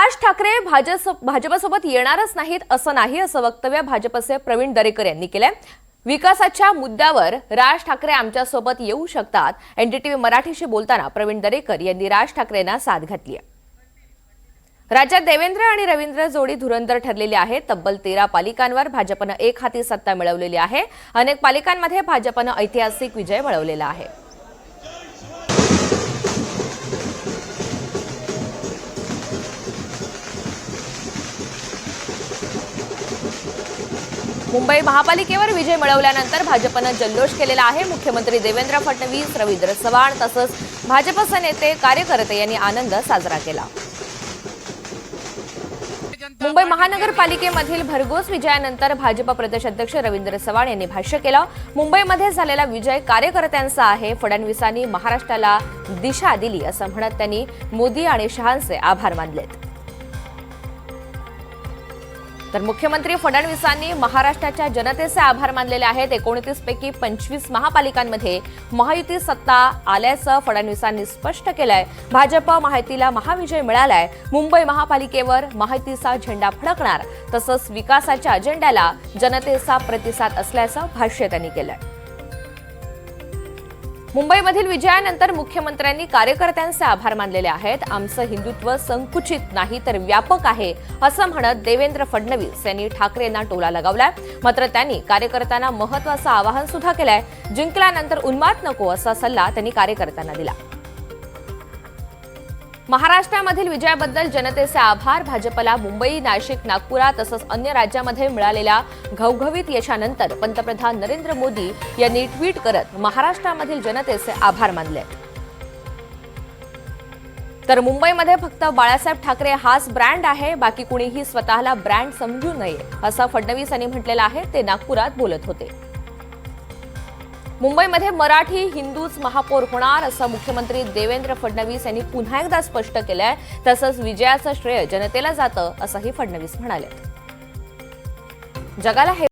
राज ठाकरे भाजपसोबत येणारच नाहीत असं नाही असं वक्तव्य भाजपचे प्रवीण दरेकर यांनी केलंय। विकासाच्या मुद्द्यावर राज ठाकरे आमच्यासोबत येऊ शकतात। एनडीटीव्ही मराठीशी बोलताना प्रवीण दरेकर यांनी राज ठाकरेंना साथ घातली आहे। राज्यात देवेंद्र आणि रवींद्र जोडी धुरंधर ठरलेली आहे। तब्बल 13 पालिकांवर भाजपनं एक हाती सत्ता मिळवलेली आहे। अनेक पालिकांमध्ये भाजपनं ऐतिहासिक विजय मिळवलेला आहे। मुंबई महापालिकेवर विजय मिळवल्यानंतर भाजपनं जल्लोष केलेला आहे। मुख्यमंत्री देवेंद्र फडणवीस, रवींद्र चव्हाण तसंच भाजपचे नेते कार्यकर्ते यांनी आनंद साजरा केला। मुंबई महानगरपालिकेमधील भरघोस विजयानंतर भाजप प्रदेश अध्यक्ष रवींद्र चव्हाण यांनी भाष्य केलं। मुंबईमध्ये झालेला विजय कार्यकर्त्यांचा आहे। फडणवीसांनी महाराष्ट्राला दिशा दिली असं म्हणत त्यांनी मोदी आणि शहांचे आभार मानलेत। तर मुख्यमंत्री फडणवीसांनी महाराष्ट्राच्या जनतेचे आभार मानलेले आहेत। 29 पैकी 25 महापालिकांमध्ये महायुती सत्ता आल्याचं फडणवीसांनी स्पष्ट केलंय। भाजप महायुतीला महाविजय मिळालाय। मुंबई महापालिकेवर महायुतीचा झेंडा फडकणार तसंच विकासाच्या अजेंड्याला जनतेचा प्रतिसाद असल्याचं भाष्य त्यांनी केलंय। मुंबईमधील विजयानंतर मुख्यमंत्र्यांनी कार्यकर्त्यांचे आभार मानलेले आहेत। आमचं हिंदुत्व संकुचित नाही तर व्यापक आहे असं म्हणत देवेंद्र फडणवीस यांनी ठाकरेंना टोला लगावलाय। मात्र त्यांनी कार्यकर्त्यांना महत्त्वाचं आवाहन सुद्धा केलंय। जिंकल्यानंतर उन्माद नको असा सल्ला त्यांनी कार्यकर्त्यांना दिला। महाराष्ट्रामधील विजयाबद्दल जनतेचे आभार। भाजपला मुंबई, नाशिक, नागपुरात तसंच अन्य राज्यामध्ये मिळालेल्या घवघवीत यशानंतर पंतप्रधान नरेंद्र मोदी यांनी ट्विट करत महाराष्ट्रामधील जनतेचे आभार मानले। तर मुंबईमध्ये फक्त बाळासाहेब ठाकरे हाच ब्रँड आहे, बाकी कुणीही स्वतःला ब्रँड समजू नये असं फडणवीस यांनी म्हटलेलं आहे। ते नागपुरात बोलत होते। मुंबईमध्ये मराठी हिंदूच महापौर होणार असं मुख्यमंत्री देवेंद्र फडणवीस यांनी पुन्हा एकदा स्पष्ट केलंय। तसंच विजयाचं श्रेय जनतेला जातं असंही फडणवीस म्हणाले। जगाला